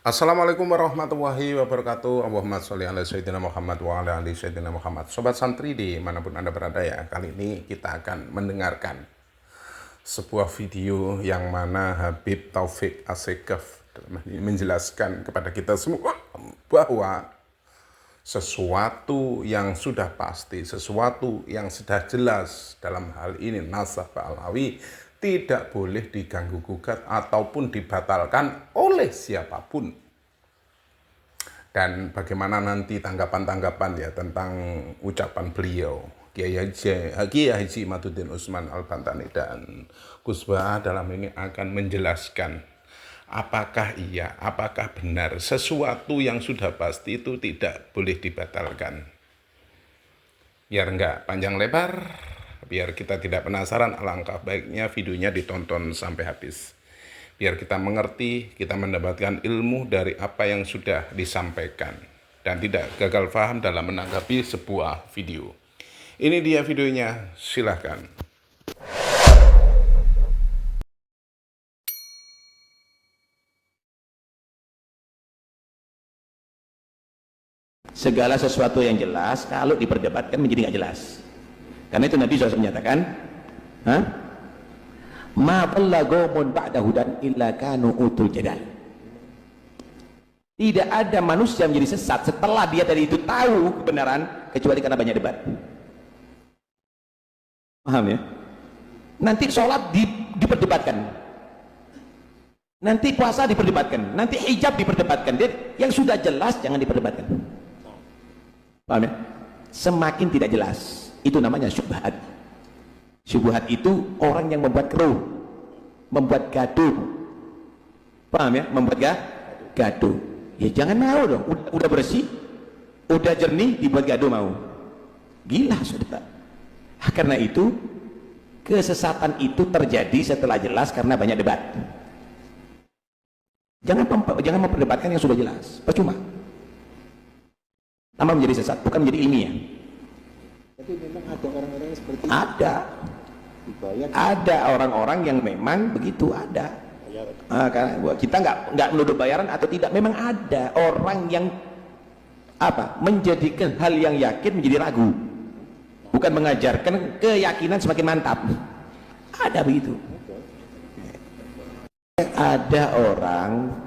Assalamualaikum warahmatullahi wabarakatuh. Allahumma sholli ala sayyidina Muhammad wa ala ali sayyidina Muhammad. Sobat santri dimanapun Anda berada ya, kali ini kita akan mendengarkan sebuah video yang mana Habib Taufik Asegaf menjelaskan kepada kita semua bahwa sesuatu yang sudah pasti, sesuatu yang sudah jelas, dalam hal ini nasakh ba'alawi, tidak boleh diganggu gugat ataupun dibatalkan oleh siapapun. Dan bagaimana nanti tanggapan-tanggapan ya tentang ucapan beliau Kiai Haji Imaduddin Utsman Al-Bantani dan Gus Bah dalam ini akan menjelaskan apakah benar sesuatu yang sudah pasti itu tidak boleh dibatalkan. Biar enggak panjang lebar, biar kita tidak penasaran, alangkah baiknya videonya ditonton sampai habis. Biar kita mengerti, kita mendapatkan ilmu dari apa yang sudah disampaikan. Dan tidak gagal paham dalam menanggapi sebuah video. Ini dia videonya, silahkan. Segala sesuatu yang jelas kalau diperdebatkan menjadi nggak jelas. Karena itu Nabi SAW menyatakan, ma dhalla qaumun ba'da hudan illa kanu utul jadal. Tidak ada manusia menjadi sesat setelah dia dari itu tahu kebenaran kecuali karena banyak debat. Paham ya? Nanti sholat diperdebatkan, nanti puasa diperdebatkan, nanti hijab diperdebatkan. Yang sudah jelas jangan diperdebatkan. Paham ya? Semakin tidak jelas itu namanya syubhat. Syubhat itu orang yang membuat keruh, membuat gaduh. Paham ya? Membuat gaduh. Ya jangan mau dong. Udah bersih, udah jernih dibuat gaduh mau. Gila saudara. Karena itu kesesatan itu terjadi setelah jelas karena banyak debat. Jangan memperdebatkan yang sudah jelas. Percuma. Tambah menjadi sesat, bukan menjadi ilmiah. Tapi memang ada orang-orang yang seperti itu. Ada orang-orang yang memang begitu, ada. Karena kita nggak menuduh bayaran atau tidak, memang ada orang yang menjadikan hal yang yakin menjadi ragu, bukan mengajarkan keyakinan semakin mantap. Ada begitu. Ada orang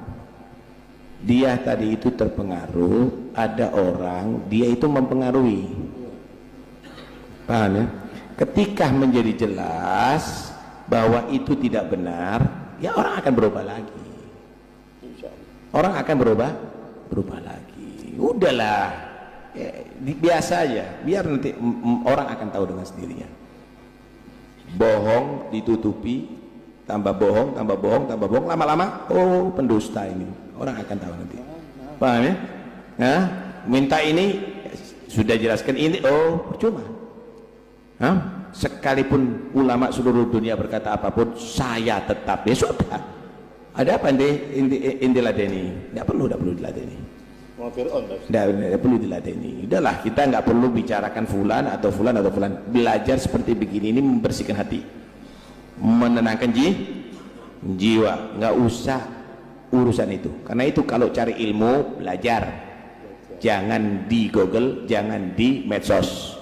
dia tadi itu terpengaruh, ada orang dia itu mempengaruhi. Paham ya? Ketika menjadi jelas bahwa itu tidak benar, ya orang akan berubah lagi. Orang akan berubah lagi. Udahlah, ya, biasa aja. Biar nanti orang akan tahu dengan sendirinya. Bohong ditutupi, tambah bohong, tambah bohong, tambah bohong. Lama-lama, oh pendusta ini. Orang akan tahu nanti. Paham ya? Nah, minta ini sudah jelaskan ini, oh percuma. Sekalipun ulama seluruh dunia berkata apapun, saya tetap, ya sudah. Ada apa inti ladeni? Tidak perlu diladeni. Tidak perlu diladeni. Udahlah, kita nggak perlu bicarakan fulan atau fulan. Belajar seperti begini ini membersihkan hati, menenangkan jiwa. Nggak usah urusan itu. Karena itu kalau cari ilmu, belajar. Jangan di Google, jangan di medsos.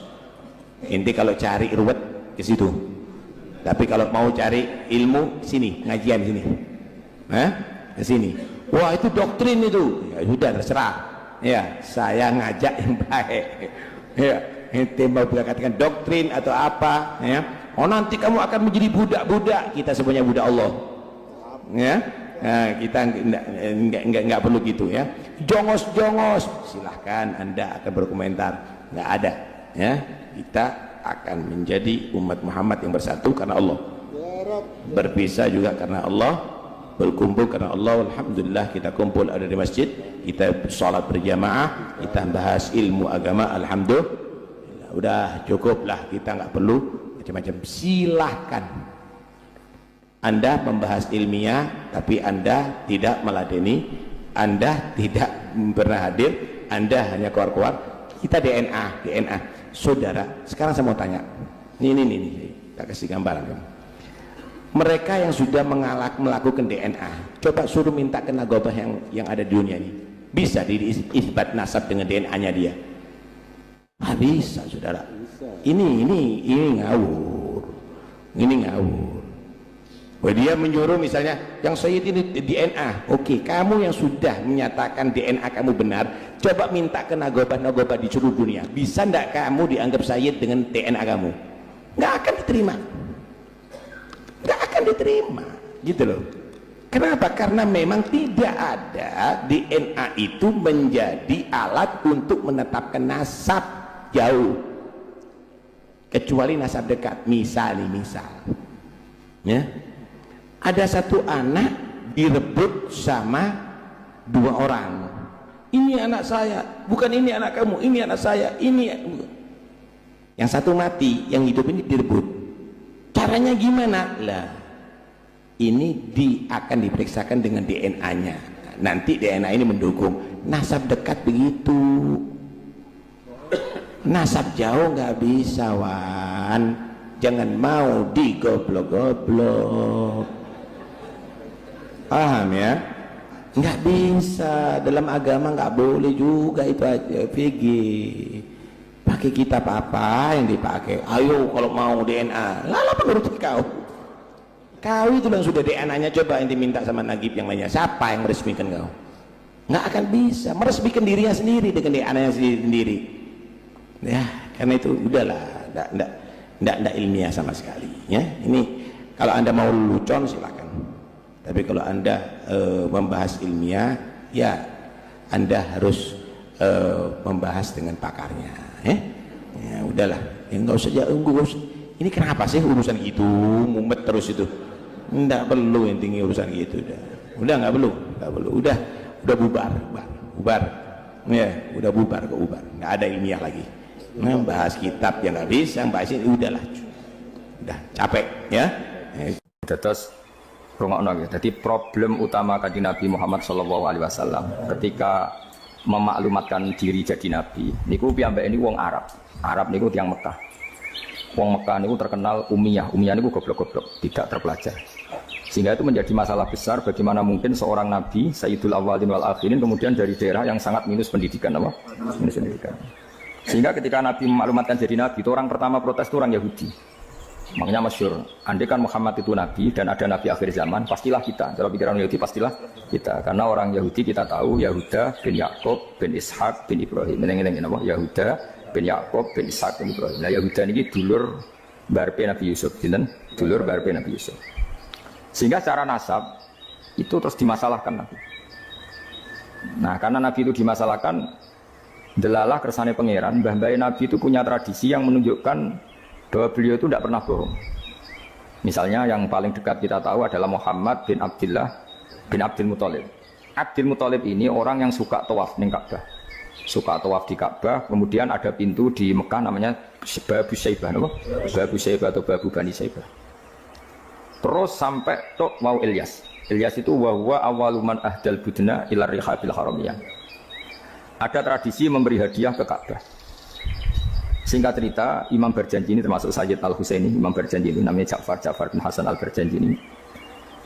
Inti kalau cari ruwet ke situ. Tapi kalau mau cari ilmu, sini, ngajian sini. Ke sini. Wah, itu doktrin itu. Ya sudah terserah. Ya, saya ngajak yang baik. Ya, ente mau katakan doktrin atau apa, ya. Oh, nanti kamu akan menjadi budak-budak. Kita semuanya budak Allah. Ya. Nah, kita enggak perlu gitu ya. Jongos silahkan Anda akan berkomentar, nggak ada ya. Kita akan menjadi umat Muhammad yang bersatu karena Allah, berpisah juga karena Allah, berkumpul karena Allah. Alhamdulillah kita kumpul ada di masjid, kita sholat berjamaah, kita bahas ilmu agama. Alhamdulillah, udah cukuplah, kita nggak perlu macam-macam. Silahkan Anda membahas ilmiah, tapi Anda tidak meladeni, Anda tidak pernah hadir, Anda hanya keluar-keluar. Kita DNA. Saudara, sekarang saya mau tanya. Ini, tak kasih gambaran. mereka yang sudah melakukan DNA, coba suruh minta ke nagobah yang ada di dunia ini, bisa diisbat nasab dengan DNA-nya dia? Nggak bisa, saudara. Ini ngawur. Ini ngawur. Wah, dia menyuruh misalnya yang Sayyid ini DNA. Oke, kamu yang sudah menyatakan DNA kamu benar, coba minta ke nagobah-nagobah di seluruh dunia. Bisa enggak kamu dianggap Sayyid dengan DNA kamu? Nggak akan diterima. Nggak akan diterima. Gitu loh. Kenapa? Karena memang tidak ada DNA itu menjadi alat untuk menetapkan nasab jauh. Kecuali nasab dekat. Misal. Ya. Ada satu anak direbut sama dua orang. Ini anak saya, bukan ini anak kamu, ini anak saya, ini. Yang satu mati, yang hidup ini direbut. Caranya gimana? Lah, ini akan diperiksakan dengan DNA-nya. Nanti DNA ini mendukung. Nasab dekat begitu. Nasab jauh nggak bisa, Wan. Jangan mau digoblok-goblok. Paham ya? Nggak bisa, dalam agama nggak boleh juga itu aja. VG pakai kitab apa yang dipakai? Ayo kalau mau DNA, lala menurut kau itu yang sudah DNA-nya, coba yang diminta sama Nagib yang lainnya. Siapa yang meresmikan kau? Nggak akan bisa meresmikan dirinya sendiri dengan DNA-nya sendiri. Ya, karena itu udahlah, nggak ilmiah sama sekali. Ya, ini kalau anda mau lelucon silakan. Tapi kalau anda membahas ilmiah, ya anda harus membahas dengan pakarnya. Ya udahlah, ya, nggak usah ini kenapa sih urusan gitu, mumet terus itu. Nggak perlu yang tinggi urusan gitu. Udah nggak perlu, udah bubar. Ya, udah bubar kok bubar. Nggak ada ilmiah lagi. Nah, bahas kitab yang nggak bisa, bahas ini udahlah, udah capek ya. Terus rungokno. Jadi problem utama kanjeng Nabi Muhammad SAW ketika memaklumatkan diri jadi Nabi niku piyambak ini wong Arab niku tiang Mekah. Wong Mekah niku terkenal umiyah niku goblok-goblok, tidak terpelajar. Sehingga itu menjadi masalah besar bagaimana mungkin seorang Nabi Sayyidul Awwalin wal Akhirin kemudian dari daerah yang sangat minus pendidikan minus pendidikan. Sehingga ketika Nabi memaklumatkan jadi Nabi, itu orang pertama protes itu orang Yahudi. Makanya masyhur, andai kan Muhammad itu Nabi dan ada Nabi akhir zaman, pastilah kita. Dalam pikiran Yahudi pastilah kita. Karena orang Yahudi kita tahu Yahuda bin Yakub bin Ishak bin Ibrahim. Ini nama Yahuda bin Yakub bin Ishak bin Ibrahim. Nah Yahuda ini dulur barpe Nabi Yusuf, dulur barpe Nabi Yusuf. Sehingga secara nasab itu terus dimasalahkan Nabi. Nah karena Nabi itu dimasalahkan, delalah kersane pangeran, mbah-mbah Nabi itu punya tradisi yang menunjukkan bahwa beliau itu tidak pernah bohong. Misalnya yang paling dekat kita tahu adalah Muhammad bin Abdullah bin Abdul Muthalib. Abdul Muthalib ini orang yang suka tawaf di Ka'bah. Suka tawaf di Ka'bah, kemudian ada pintu di Mekah namanya Babu Syaibah, Babu Syaibah atau Babu Bani Syaibah. Terus sampai tok mau Ilyas. Ilyas itu wahwa awaluman ahdal budna ilar rihabil haramiyah. Ada tradisi memberi hadiah ke Ka'bah. Singkat cerita, Imam Berjanji ini termasuk Sayyid Al-Husaini, Imam Berjanji ini namanya Ja'far bin Hasan Al-Berjanji ini.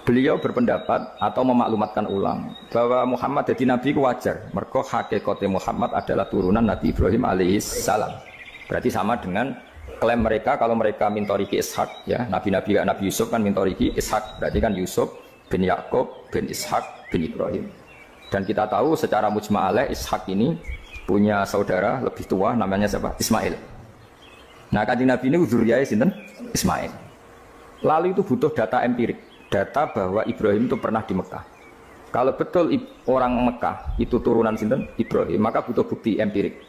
Beliau berpendapat atau memaklumatkan ulang bahwa Muhammad jadi Nabi itu wajar. Mergo hakikate Muhammad adalah turunan Nabi Ibrahim alaihissalam. Berarti sama dengan klaim mereka kalau mereka mintoriki Ishak, ya Nabi-Nabi kayak Nabi Yusuf kan mintoriki Ishak. Berarti kan Yusuf bin Yakub bin Ishak bin Ibrahim. Dan kita tahu secara mujma'aleh Ishak ini punya saudara lebih tua namanya siapa? Ismail. Nah kanjeng Nabi ini dzurriyyah sinten? Ismail. Lalu itu butuh data empirik, data bahwa Ibrahim itu pernah di Mekah. Kalau betul orang Mekah itu turunan sinten? Ibrahim, maka butuh bukti empirik.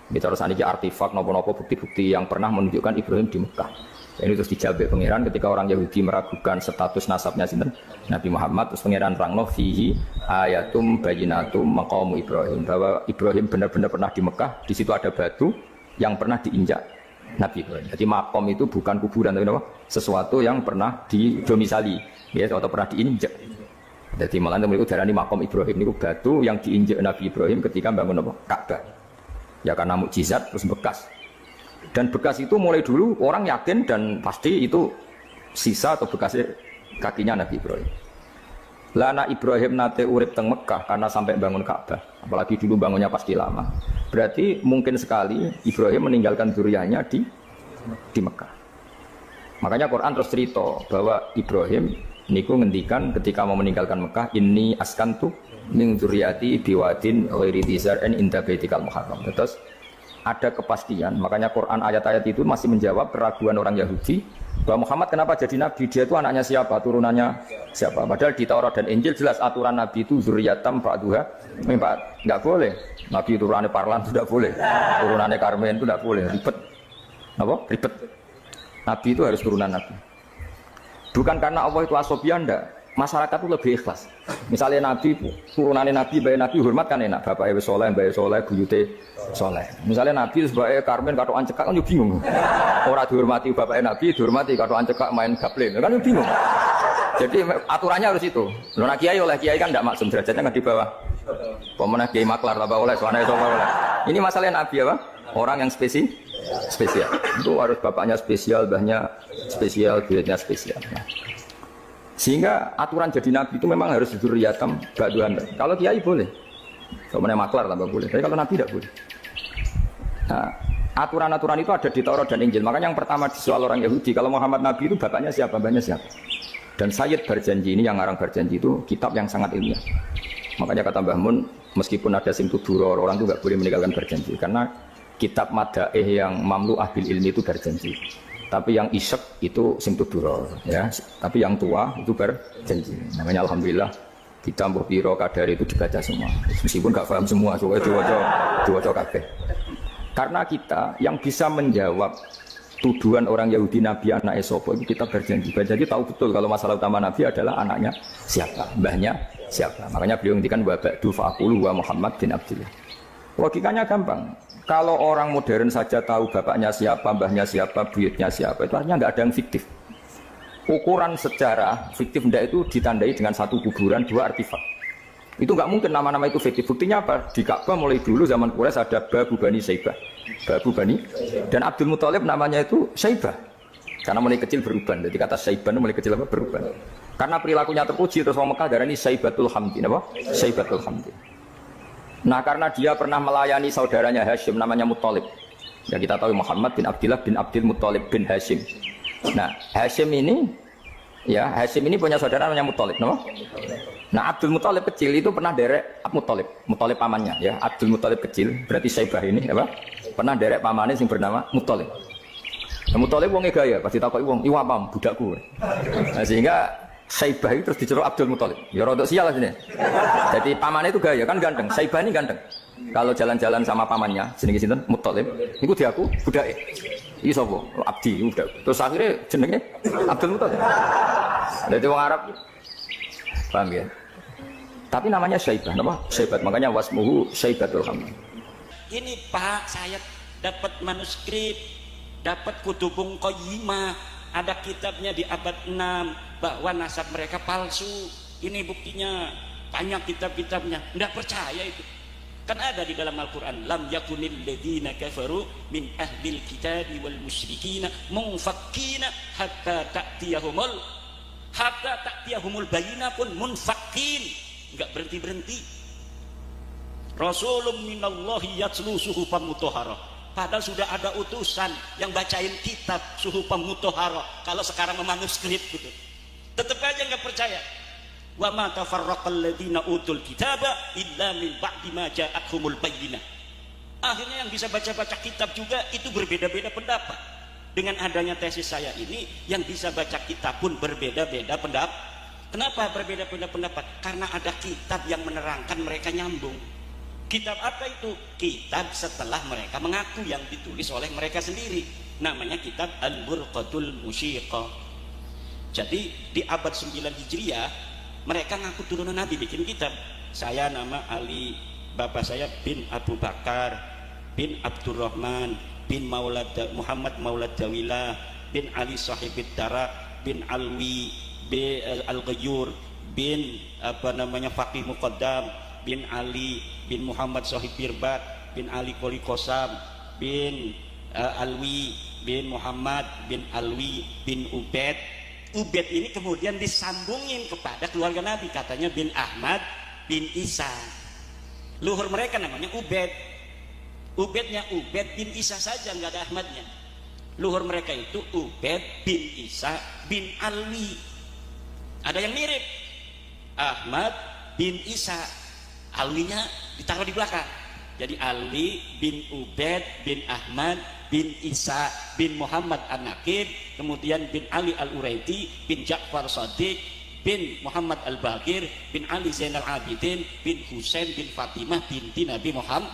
Bicara saniki artefak nopo-nopo bukti-bukti yang pernah menunjukkan Ibrahim di Mekah. Ini terus dijawab pangeran ketika orang Yahudi meragukan status nasabnya sinten Nabi Muhammad, terus pangeran rangno fihi ayatum bayyinatum maqamu Ibrahim, bahwa Ibrahim benar-benar pernah di Mekah, di situ ada batu yang pernah diinjak Nabi Ibrahim. Jadi maqam itu bukan kuburan tapi apa? Sesuatu yang pernah didomisali, ya atau pernah diinjak. Jadi malah itu darani maqam Ibrahim itu batu yang diinjak Nabi Ibrahim ketika bangun apa? Ka'bah. Ya karena mukjizat terus bekas. Dan bekas itu mulai dulu orang yakin dan pasti itu sisa atau bekasnya kakinya Nabi Ibrahim. Lana Ibrahim nate urip teng Mekah karena sampai bangun Ka'bah, apalagi dulu bangunnya pasti lama. Berarti mungkin sekali Ibrahim meninggalkan zuriyahnya di Mekah. Makanya Quran terus cerita bahwa Ibrahim niku ngendikan ketika mau meninggalkan Mekah, inni askantu min dzurriyyati biwadin ghairi dzar'in inda baitikal muharram. Terus ada kepastian, makanya Quran ayat-ayat itu masih menjawab keraguan orang Yahudi bahwa Muhammad kenapa jadi nabi, dia itu anaknya siapa, turunannya siapa. Padahal di Taurat dan Injil jelas aturan nabi itu zuriyatam ba'duha min ba'd. Enggak boleh nabi turunannya Parlan itu tidak boleh, turunannya Karmen itu tidak boleh, ribet. Apa? Ribet. Nabi itu harus turunan nabi. Bukan karena Allah itu asobia, enggak. Masyarakat itu lebih ikhlas. Misalnya nabi, turunannya nabi, bayi nabi hormat kan enak. Bapaknya soleh, bayi soleh, buyute soleh. Misalnya nabi sebagai Karmen katokan cekak kan juga bingung. Orang dihormati bapaknya nabi, dihormati katokan cekak main gaplin, kan juga bingung. Jadi aturannya harus itu. Nah kiai oleh kiai kan tidak maksum, derajatnya nggak di bawah. Pemenang kiai maklar tambah oleh, soalnya oleh. Ini masalahnya nabi apa? Orang yang spesial. Itu harus bapaknya spesial, bahnya spesial, buyutnya spesial. Sehingga aturan jadi nabi itu memang harus dzurriyyatam ba'duhan. Kalau kiai boleh, kemudian maklar tambah boleh, tapi kalau nabi tidak boleh. Nah, aturan-aturan itu ada di Taurat dan Injil. Makanya yang pertama soal orang Yahudi, kalau Muhammad nabi itu bapaknya siapa, mbahnya siapa. Dan Sayyid Barjanji ini yang ngarang Barjanji itu kitab yang sangat ilmiah. Makanya kata Mbah Mun, meskipun ada sing tuduror, orang itu nggak boleh meninggalkan Barjanji karena kitab madaih yang mamlu'ah bil ilmi itu Barjanji. Tapi yang isek itu simtuduror, ya. Tapi yang tua itu berjanji. Namanya alhamdulillah kita mbah piro kadar itu dibaca semua. Meskipun nggak paham semua, soalnya diwaca kabeh. Karena kita yang bisa menjawab tuduhan orang Yahudi Nabi anak Esopo itu kita berjanji. Berjanji tahu betul kalau masalah utama Nabi adalah anaknya siapa, mbahnya siapa. Makanya beliau ngendikan wa ba'du fa'qulu wa Muhammad bin Abdullah. Logikanya gampang. Kalau orang modern saja tahu bapaknya siapa, mbahnya siapa, buyutnya siapa, itu artinya nggak ada yang fiktif. Ukuran sejarah fiktif ndak itu ditandai dengan satu kuburan, dua artefak. Itu nggak mungkin nama-nama itu fiktif. Buktinya apa? Di Ka'bah mulai dulu zaman Quraisy ada Babu Bani Saibah, Babu Bani, dan Abdul Muthalib namanya itu Saibah. Karena mulai kecil beruban. Jadi kata Saibah mulai kecil apa beruban. Karena perilakunya terpuji terus orang Mekah darani Saibatul Hamdi, apa? Saibatul Hamdi. Nah karena dia pernah melayani saudaranya Hashim namanya Muthalib. Ya kita tahu Muhammad bin Abdullah bin Abdul Muthalib bin Hashim. Nah Hashim ini punya saudara namanya Muthalib, no? Nah Abdul Muthalib kecil itu pernah derek Muthalib pamannya, ya. Abdul Muthalib kecil berarti Saibah ini, apa? Pernah derek pamannya yang bernama Muthalib. Nah, Muthalib wongnya gaya, pasti takoki wong, "Iwa pam budakku." Nah, sehingga Saibah itu terus diceroh Abdul Muthalib. Ya rodok sial lah sini. Jadi pamannya itu gaya kan ganteng. Saibah ini ganteng. Kalau jalan-jalan sama pamannya, jenenge sinten? Muthalib. Iku diaku budake. Iki sapa? Abdi budak. Terus akhirnya jenenge Abdul Muthalib. Jadi wong Arab paham ya? Tapi namanya Saibah, nama Saibat. Makanya wasmuhu Saibatul Hamd. Ini Pak, saya dapat manuskrip, dapat Kutubung Qayyimah, ada kitabnya di abad 6 bahwa nasab mereka palsu. Ini buktinya, banyak kitab-kitabnya. Tidak percaya itu. Kan ada di dalam Al-Quran, lam yakunil ladina kafaru min ahlil kitabi wal musyrikina munfakkina hatta ta'tiyahumul bayina pun munfakkin, enggak berhenti-berhenti. Rasulun minallahi yatslu suhufan mutahharah. Padahal sudah ada utusan yang bacain kitab suhufan mutahharah. Kalau sekarang memanuskrip gitu, tetap aja enggak percaya. Wa ma tafarraqal ladzina utul kitaba illa min ba'di ma ja'athumul bayyinah. Akhirnya yang bisa baca-baca kitab juga itu berbeda-beda pendapat. Dengan adanya tesis saya ini, yang bisa baca kitab pun berbeda-beda pendapat. Kenapa berbeda-beda pendapat? Karena ada kitab yang menerangkan mereka nyambung. Kitab apa itu? Kitab setelah mereka mengaku yang ditulis oleh mereka sendiri. Namanya kitab Al-Burqatul Musyiqah. Jadi di abad 9 Hijriah mereka ngaku turunan Nabi bikin kitab. Saya nama Ali, bapak saya bin Abu Bakar bin Abdurrahman bin Muhammad Maulad Dawilah bin Ali Sahibid Dara bin Alwi bin Al-Ghayur bin Faqih Muqaddam bin Ali bin Muhammad Sahib Birbat bin Ali Qoli Qosam bin Alwi bin Muhammad bin Alwi bin Ubaid Ubaid ini kemudian disambungin kepada keluarga Nabi, katanya bin Ahmad bin Isa. Luhur mereka namanya Ubaid. Ubaidnya Ubaid bin Isa saja, nggak ada Ahmadnya. Luhur mereka itu Ubaid bin Isa bin Alwi. Ada yang mirip, Ahmad bin Isa, Alwinya ditaruh di belakang. Jadi Alwi bin Ubaid bin Ahmad bin Isa bin Muhammad An-Naqib, kemudian bin Ali Al-Uraiti bin Ja'far Shadiq bin Muhammad Al-Baqir bin Ali Zainal Abidin bin Husain bin Fatimah binti Nabi Muhammad.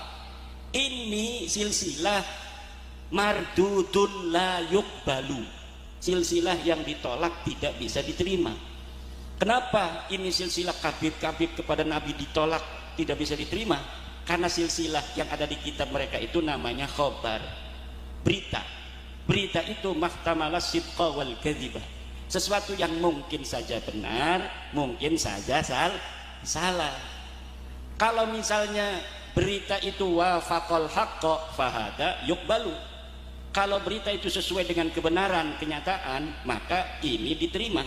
Ini silsilah mardudun la yuqbalu, silsilah yang ditolak, tidak bisa diterima. Kenapa ini silsilah kabib-kabib kepada Nabi ditolak, tidak bisa diterima? Karena silsilah yang ada di kitab mereka itu namanya khobar, berita. Berita itu mahtamala sidqa wal kadhibah, sesuatu yang mungkin saja benar, mungkin saja salah. Kalau misalnya berita itu wafaqal haqqa fahada yuqbalu, kalau berita itu sesuai dengan kebenaran, kenyataan, maka ini diterima.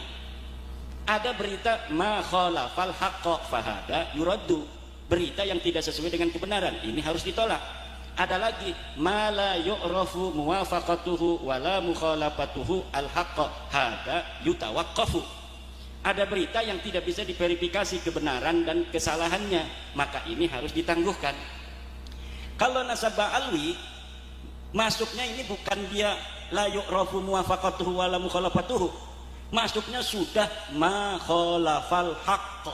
Ada berita ma khalafal haqqa fahada yuraddu, berita yang tidak sesuai dengan kebenaran, ini harus ditolak. Ada lagi ma la yu'rafu muwafaqatuhu wala mukhalafatuhu al haqqa hada yutawaqqafu, ada berita yang tidak bisa diverifikasi kebenaran dan kesalahannya, maka ini harus ditangguhkan. Kalau nasabah alwi, masuknya ini bukan dia la yu'rafu muwafaqatuhu wala mukhalafatuhu, masuknya sudah ma khalafal haqq,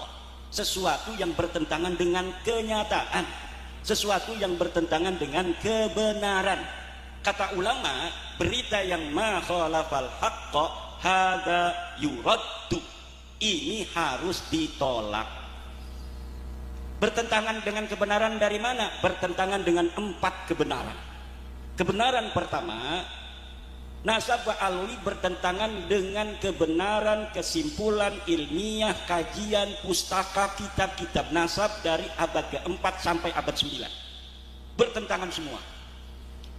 sesuatu yang bertentangan dengan kenyataan, sesuatu yang bertentangan dengan kebenaran. Kata ulama, berita yang ma khalafal haqq hada yuraddu, ini harus ditolak. Bertentangan dengan kebenaran dari mana? Bertentangan dengan 4 kebenaran. Kebenaran pertama, nasabah alwi bertentangan dengan kebenaran kesimpulan ilmiah kajian pustaka kitab-kitab nasab dari abad ke-4 sampai abad 9. Bertentangan semua.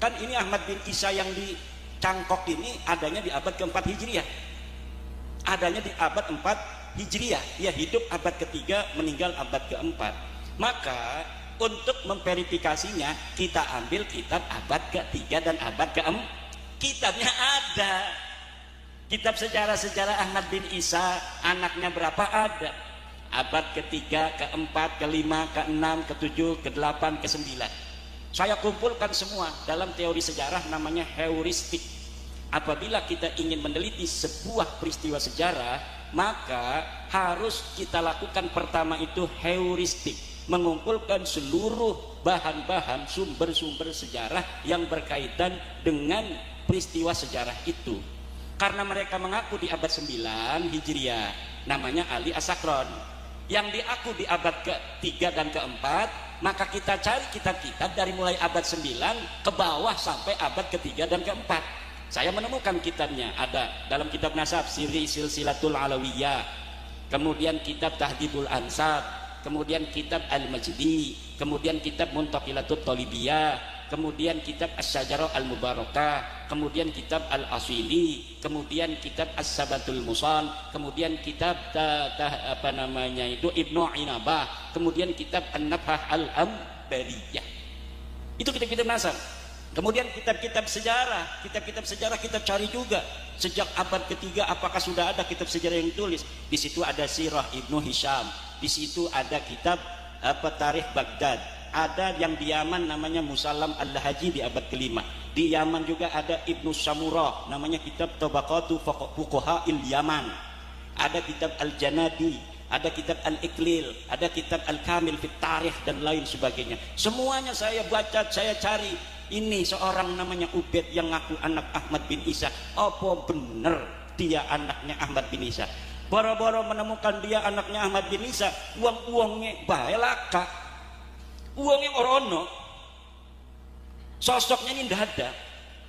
Kan ini Ahmad bin Isa yang di Cangkok ini adanya di abad ke-4 Hijriah. Adanya di abad 4 Hijriah, dia hidup abad ke-3, meninggal abad ke-4. Maka untuk memverifikasinya kita ambil kitab abad ke-3 dan abad ke-4. Kitabnya ada, kitab sejarah-sejarah Ahmad bin Isa, anaknya berapa ada, abad ke-3, ke-4, ke-5, ke-6, ke-7, ke-8, ke-9. Saya kumpulkan semua dalam teori sejarah namanya heuristik. Apabila kita ingin meneliti sebuah peristiwa sejarah, maka harus kita lakukan pertama itu heuristik, mengumpulkan seluruh bahan-bahan sumber-sumber sejarah yang berkaitan dengan peristiwa sejarah itu. Karena mereka mengaku di abad 9 Hijriah, namanya Ali As-Sakron, yang diaku di abad ke-3 dan ke-4, maka kita cari kitab-kitab dari mulai abad 9 ke bawah sampai abad ke-3 dan ke-4. Saya menemukan kitabnya, ada dalam kitab nasab Siri Silsilatul Alawiyah, kemudian kitab Tahdibul Ansab, kemudian kitab Al-Majdi, kemudian kitab Muntaqilatut Talibiyah, kemudian kitab As-Syajarah Al-Mubarakah, kemudian kitab Al-Asili, kemudian kitab As-Sabatul Musan, kemudian kitab Ibnu Inabah, kemudian kitab An-Nabhah Al-Ambariyah. Itu kitab-kitab nasab. Kemudian kitab-kitab sejarah, kita cari juga sejak abad ke-3 apakah sudah ada kitab sejarah yang ditulis. Di situ ada Sirah Ibnu Hisham, di situ ada kitab Tarikh Baghdad, ada yang di Yaman namanya Musallam Al-Lahaji di abad ke-5. Di Yaman juga ada Ibnu Samurah, namanya kitab Tabaqatu Fuqaha'il Yaman. Ada kitab Al-Janadi, ada kitab Al-Iqlil, ada kitab Al-Kamil fit Tarikh dan lain sebagainya. Semuanya saya baca, saya cari. Ini seorang namanya Ubaid yang ngaku anak Ahmad bin Isa. Apa bener dia anaknya Ahmad bin Isa? Boro-boro menemukan dia anaknya Ahmad bin Isa, uang-uangnya bae laka, uangnya orono, sosoknya ini tidak ada.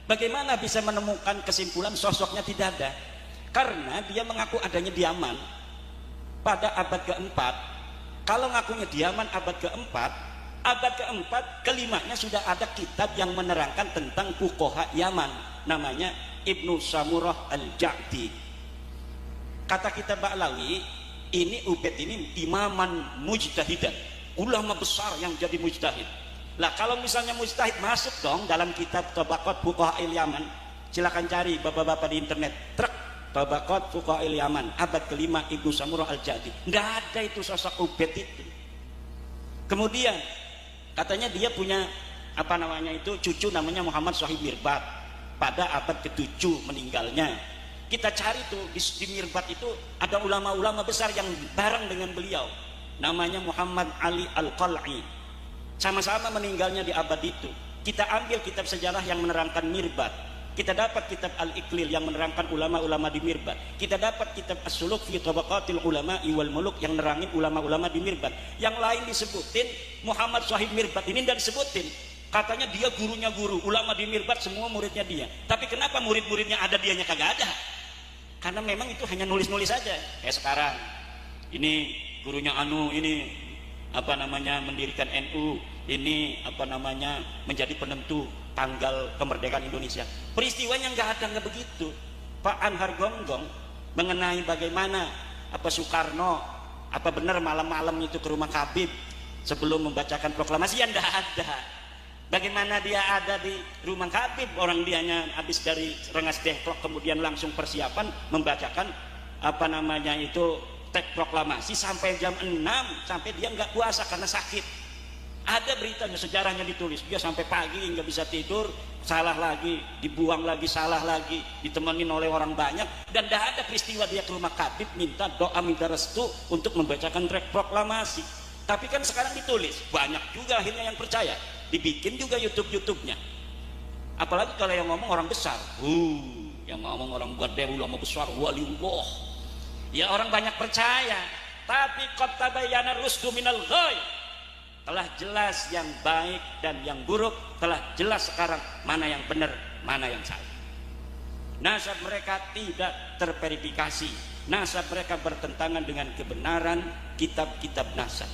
Bagaimana bisa menemukan kesimpulan sosoknya tidak ada? Karena dia mengaku adanya di Yaman pada abad ke-4. Kalau ngakunya di Yaman abad ke-4, abad ke-4, ke-5-nya sudah ada kitab yang menerangkan tentang fuqaha Yaman, namanya Ibnu Samurah Al-Ja'di. Kata kita Ba'lawi, ini Ubed ini imaman mujtahidan, ulama besar yang jadi mujtahid. Lah kalau misalnya mujtahid masuk dong dalam kitab Tabaqat Fuqaha'il Yaman, silakan cari bapak-bapak di internet, truk Tabaqat Fuqaha'il Yaman abad kelima Ibnu Samurah Al-Jadi, nggak ada itu sosok Ubed itu. Kemudian katanya dia punya apa namanya itu cucu namanya Muhammad Shahib Mirbat, pada abad ke-7 meninggalnya. Kita cari tuh di Mirbat itu ada ulama-ulama besar yang bareng dengan beliau, namanya Muhammad Ali Al-Qal'i, sama-sama meninggalnya di abad itu. Kita ambil kitab sejarah yang menerangkan Mirbat, kita dapat kitab Al-Iqlil yang menerangkan ulama-ulama di Mirbat, kita dapat kitab As-Suluk fi Tabaqatil Ulama wal Muluk yang nerangin ulama-ulama di Mirbat. Yang lain disebutin, Muhammad Shahib Mirbat ini tidak disebutin. Katanya dia gurunya guru, ulama di Mirbat semua muridnya dia. Tapi kenapa murid-muridnya ada, dianya kagak ada? Karena memang itu hanya nulis-nulis saja. Kayak sekarang ini gurunya anu, ini apa namanya mendirikan NU, ini apa namanya menjadi penentu tanggal kemerdekaan Indonesia. Peristiwanya nggak ada, nggak begitu. Pak Anhar Gonggong mengenai bagaimana apa Soekarno apa benar malam-malam itu ke rumah Habib sebelum membacakan proklamasi, ya nggak ada. Bagaimana dia ada di rumah Habib, orang dianya habis dari Rengas Dengklok kemudian langsung persiapan membacakan apa namanya itu teks proklamasi sampai jam 6, sampai dia nggak puasa karena sakit. Ada beritanya, sejarahnya ditulis, dia sampai pagi nggak bisa tidur, salah lagi, dibuang lagi, salah lagi, ditemenin oleh orang banyak, dan tidak ada peristiwa dia ke rumah Habib minta doa, minta restu untuk membacakan teks proklamasi. Tapi kan sekarang ditulis, banyak juga akhirnya yang percaya, dibikin juga YouTube-nya. Apalagi kalau yang ngomong orang besar, yang ngomong orang gede, ulama besar, waliullah, ya orang banyak percaya. Tapi qad tabayyana rusdu minal ghai, telah jelas yang baik dan yang buruk, telah jelas sekarang mana yang benar, mana yang salah. Nasab mereka tidak terverifikasi, nasab mereka bertentangan dengan kebenaran kitab-kitab nasab.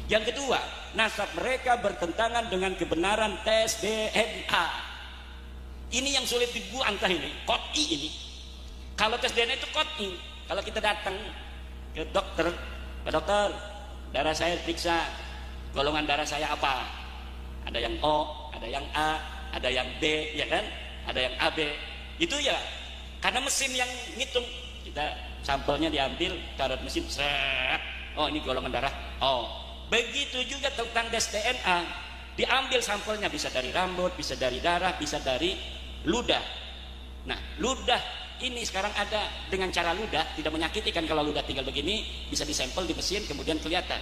Yang kedua, nasab mereka bertentangan dengan kebenaran tes DNA. Ini yang sulit dibantah ini, qot'i ini. Kalau tes DNA itu qot'i. Kalau kita datang ke dokter, Pak dokter, darah saya periksa, golongan darah saya apa? Ada yang O, ada yang A, ada yang B, ya kan? Ada yang AB. Itu ya, karena mesin yang ngitung. Kita sampelnya diambil, taruh mesin, seret. Oh ini golongan darah O. Begitu juga tentang tes DNA, diambil sampelnya bisa dari rambut, bisa dari darah, bisa dari ludah. Nah, ludah ini sekarang ada dengan cara ludah, tidak menyakiti kan kalau ludah tinggal begini, bisa disampel di mesin kemudian kelihatan.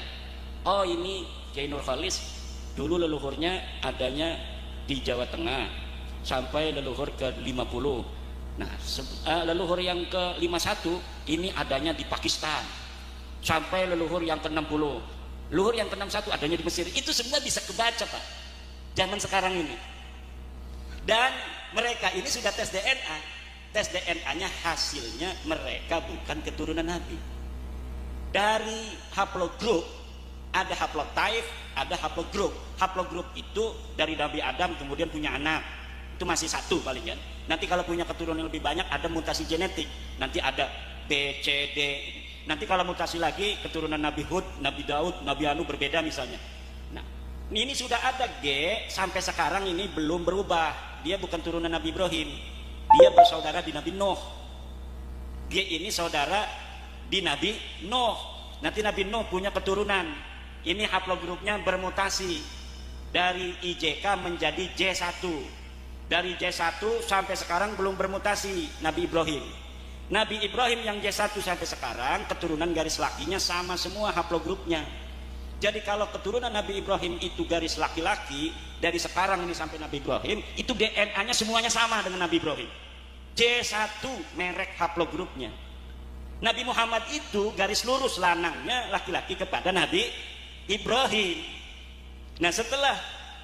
Oh ini Kiai Nur Khalis, dulu leluhurnya adanya di Jawa Tengah sampai leluhur ke 50. Nah, leluhur yang ke 51 ini adanya di Pakistan sampai leluhur yang ke 60. Luhur yang ke-61 adanya di Mesir. Itu semua bisa kebaca Pak zaman sekarang ini. Dan mereka ini sudah tes DNA. Tes DNA nya hasilnya mereka bukan keturunan Nabi. Dari haplogroup ada haplotype, ada haplogroup. Haplogroup itu dari Nabi Adam kemudian punya anak, itu masih satu paling kan. Nanti kalau punya keturunan lebih banyak ada mutasi genetik, nanti ada B, C, D. Nanti kalau mutasi lagi keturunan Nabi Hud, Nabi Daud, Nabi Anu berbeda misalnya. Nah, ini sudah ada G sampai sekarang ini belum berubah. Dia bukan turunan Nabi Ibrahim. Dia bersaudara di Nabi Nuh. G ini saudara di Nabi Nuh. Nanti Nabi Nuh punya keturunan. Ini haplogrupnya bermutasi dari IJK menjadi J1. Dari J1 sampai sekarang belum bermutasi Nabi Ibrahim. Nabi Ibrahim yang J1 sampai sekarang keturunan garis lakinya sama semua haplogrupnya. Jadi kalau keturunan Nabi Ibrahim itu garis laki-laki, dari sekarang ini sampai Nabi Ibrahim itu DNA-nya semuanya sama dengan Nabi Ibrahim. J1 merek haplogrupnya. Nabi Muhammad itu garis lurus lanangnya laki-laki kepada Nabi Ibrahim. Nah setelah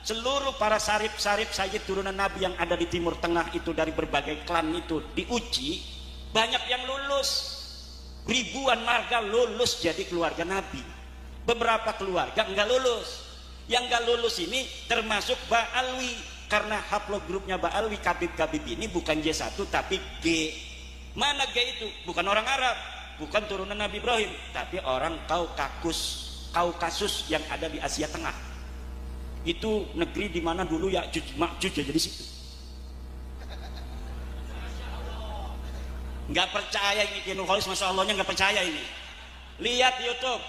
seluruh para sarif-sarif sayyid turunan Nabi yang ada di Timur Tengah itu dari berbagai klan itu diuji, banyak yang lulus, ribuan marga lulus jadi keluarga Nabi. Beberapa keluarga enggak lulus. Yang enggak lulus ini termasuk Ba'alwi, karena haplogrupnya Ba'alwi Kabib-Kabib ini bukan J1 tapi G. Mana G itu? Bukan orang Arab, bukan turunan Nabi Ibrahim, tapi orang Kaukasus yang ada di Asia Tengah. Itu negeri di mana dulu Ya'juj Ma'juj jadi situ. Nggak percaya ini Kiai Nurholis, masya Allahnya nggak percaya ini. Lihat di YouTube.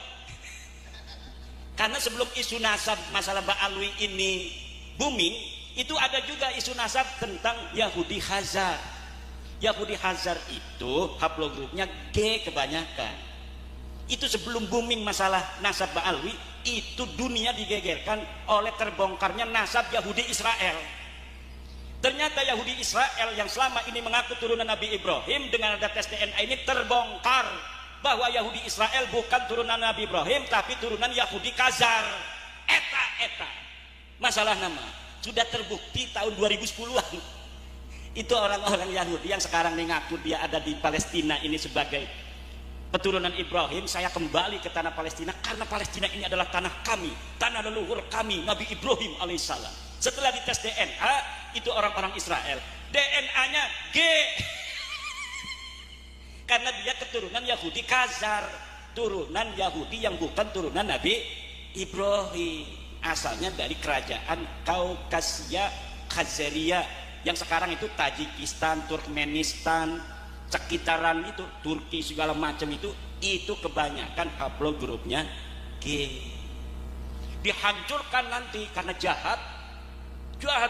Karena sebelum isu nasab masalah Ba'alwi ini booming, itu ada juga isu nasab tentang Yahudi Khazar. Yahudi Khazar itu haplogrupnya G kebanyakan. Itu sebelum booming masalah nasab Ba'alwi, itu dunia digegerkan oleh terbongkarnya nasab Yahudi Israel. Ternyata Yahudi Israel yang selama ini mengaku turunan Nabi Ibrahim, dengan ada tes DNA ini terbongkar bahwa Yahudi Israel bukan turunan Nabi Ibrahim, tapi turunan Yahudi Khazar. Eta masalah nama sudah terbukti tahun 2010-an. Itu orang-orang Yahudi yang sekarang mengaku dia ada di Palestina ini sebagai keturunan Ibrahim. Saya kembali ke tanah Palestina karena Palestina ini adalah tanah kami, tanah leluhur kami, Nabi Ibrahim alaihissalam. Setelah dites DNA, itu orang-orang Israel, DNA-nya G. Karena dia keturunan Yahudi Khazar, turunan Yahudi yang bukan turunan Nabi Ibrahim. Asalnya dari kerajaan Kaukasia Khazaria yang sekarang itu Tajikistan, Turkmenistan, sekitaran itu Turki segala macam itu kebanyakan haplogrupnya G. Dihancurkan nanti karena jahat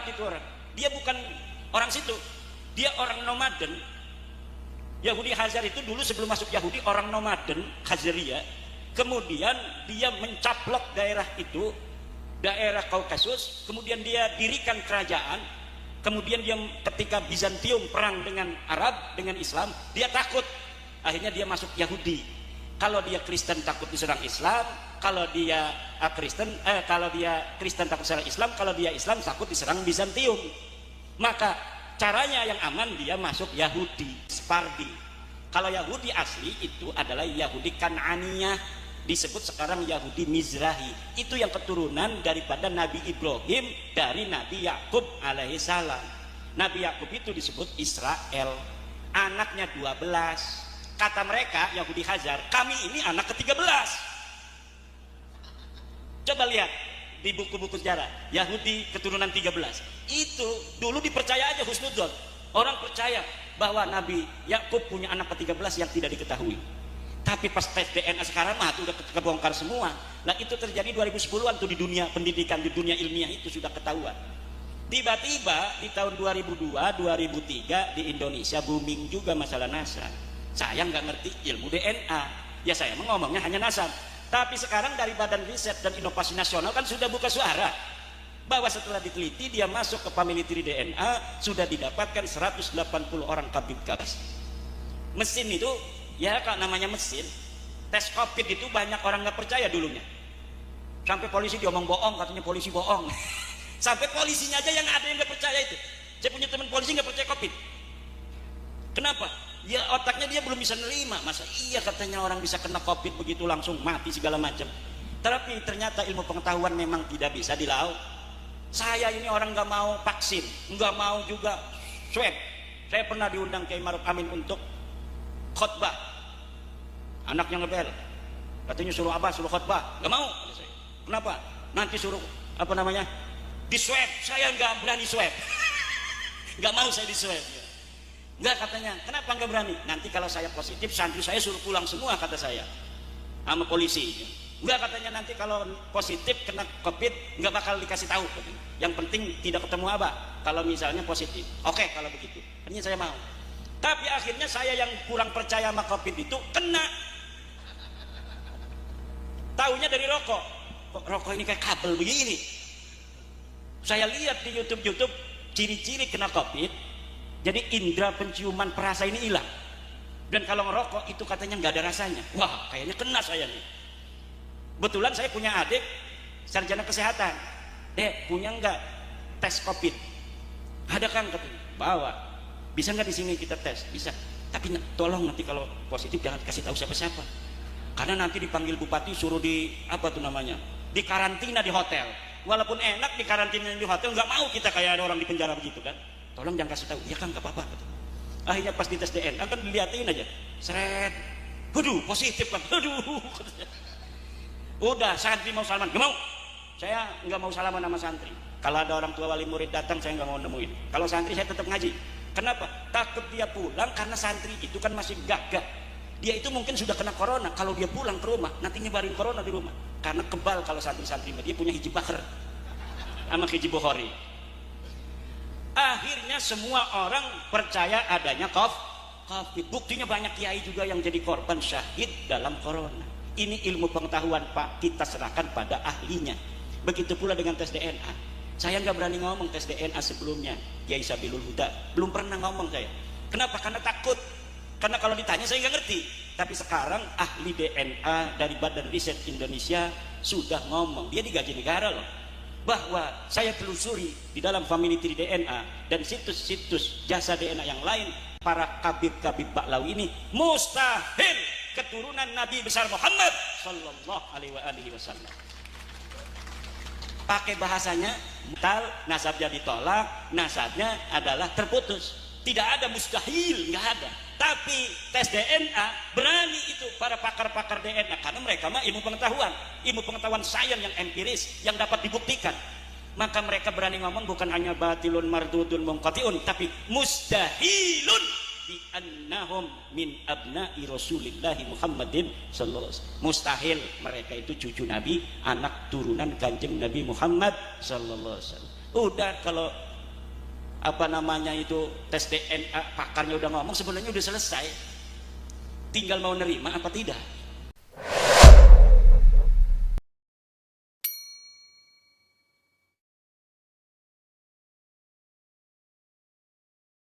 itu orang. Dia bukan orang situ, dia orang nomaden. Yahudi Khazar itu dulu sebelum masuk Yahudi orang nomaden Khazaria. Kemudian dia mencaplok daerah itu, daerah Kaukasus. Kemudian dia dirikan kerajaan. Kemudian dia ketika Bizantium perang dengan Arab, dengan Islam, dia takut. Akhirnya dia masuk Yahudi. Kalau dia Kristen takut diserang Islam, kalau dia Kristen takut diserang Islam, kalau dia Islam takut diserang Bizantium. Maka caranya yang aman dia masuk Yahudi Spardi. Kalau Yahudi asli itu adalah Yahudi Kan'aniyah, disebut sekarang Yahudi Mizrahi. Itu yang keturunan daripada Nabi Ibrahim dari Nabi Yakub alaihissalam. Nabi Yakub itu disebut Israel, anaknya 12. Kata mereka Yahudi Khazar, kami ini anak ke-13. Coba lihat di buku-buku sejarah, Yahudi keturunan 13. Itu dulu dipercaya aja husnudzon. Orang percaya bahwa Nabi Yakub punya anak ke-13 yang tidak diketahui. Tapi pas tes DNA sekarang mah itu udah kebongkar semua. Nah itu terjadi 2010-an tuh di dunia pendidikan, di dunia ilmiah itu sudah ketahuan. Tiba-tiba di tahun 2002, 2003 di Indonesia booming juga masalah nasab. Saya nggak ngerti ilmu DNA, ya saya ngomongnya hanya nasab. Tapi sekarang dari Badan Riset dan Inovasi Nasional kan sudah buka suara bahwa setelah diteliti dia masuk ke family tree DNA sudah didapatkan 180 orang kabit kabas. Mesin itu ya kak namanya mesin tes COVID itu banyak orang nggak percaya dulunya. Sampai polisi diomong bohong, katanya polisi bohong. Sampai polisinya aja yang ada yang nggak percaya itu. Saya punya teman polisi nggak percaya COVID. Kenapa? Ya otaknya dia belum bisa nerima. Masa iya katanya orang bisa kena COVID begitu langsung mati segala macam. Tapi ternyata ilmu pengetahuan memang tidak bisa dilaut. Saya ini orang nggak mau vaksin, nggak mau juga swab. Saya pernah diundang Kiai Maruf Amin untuk khutbah. Anaknya ngebel, katanya suruh apa? Suruh khutbah. Nggak mau. Kenapa? Nanti suruh di swab. Saya nggak berani swab. Nggak mau saya di swab. Enggak katanya, kenapa enggak berani? Nanti kalau saya positif, santri saya suruh pulang semua kata saya sama polisi. Enggak katanya, nanti kalau positif kena COVID enggak bakal dikasih tahu. Yang penting tidak ketemu abah kalau misalnya positif. Oke kalau begitu, ini saya mau. Tapi akhirnya saya yang kurang percaya sama COVID itu kena. Taunya dari rokok. Kok rokok ini kayak kabel begini? Saya lihat di YouTube ciri-ciri kena COVID. Jadi indera penciuman perasa ini hilang. Dan kalau ngerokok itu katanya nggak ada rasanya. Wah kayaknya kena saya nih. Betulan saya punya adik sarjana kesehatan. Dek punya nggak tes COVID? Ada kan katanya. Bawa. Bisa nggak di sini kita tes? Bisa. Tapi tolong nanti kalau positif jangan kasih tahu siapa-siapa. Karena nanti dipanggil bupati suruh di di karantina di hotel. Walaupun enak di karantina di hotel, nggak mau kita kayak ada orang di penjara begitu kan. Tolong jangan kasih tahu. Ya kan nggak apa-apa. Akhirnya pas dites DNA kan dilihatin aja. Seret Waduh, positif kan. Waduh. Udah, santri mau salaman, nggak mau. Saya nggak mau salaman sama santri. Kalau ada orang tua wali murid datang, saya nggak mau nemuin. Kalau santri saya tetap ngaji. Kenapa? Takut dia pulang karena santri itu kan masih gagah. Dia itu mungkin sudah kena corona. Kalau dia pulang ke rumah, nanti nyebarin corona di rumah. Karena kebal kalau santri-santri, dia punya hiji bakar sama hiji Bukhari. Akhirnya semua orang percaya adanya COVID. Buktinya banyak kiai juga yang jadi korban syahid dalam corona. Ini ilmu pengetahuan Pak, kita serahkan pada ahlinya. Begitu pula dengan tes DNA. Saya nggak berani ngomong tes DNA sebelumnya, Kiai Sabilul Huda belum pernah ngomong saya. Kenapa? Karena takut. Karena kalau ditanya saya nggak ngerti. Tapi sekarang ahli DNA dari Badan Riset Indonesia sudah ngomong, dia digaji negara loh, bahwa saya telusuri di dalam family tree DNA dan situs-situs jasa DNA yang lain, para kabib-kabib Baklawi ini mustahil keturunan Nabi besar Muhammad sallallahu alaihi wasallam. Pakai bahasanya mental, nasabnya ditolak, nasabnya adalah terputus. Tidak ada mustahil, nggak ada. Tapi tes DNA berani itu para pakar-pakar DNA, karena mereka mah ilmu pengetahuan sains yang empiris yang dapat dibuktikan. Maka mereka berani ngomong bukan hanya batilun mardudun munqatiun, tapi mustahilun bi annahum min abna'i Rasulillah Muhammadin sallallahu alaihi wasallam. Mustahil mereka itu cucu Nabi, anak turunan Kanjeng Nabi Muhammad sallallahu alaihi wasallam. Udah, kalau apa namanya itu tes DNA pakarnya udah ngomong, sebenarnya udah selesai. Tinggal mau nerima apa tidak.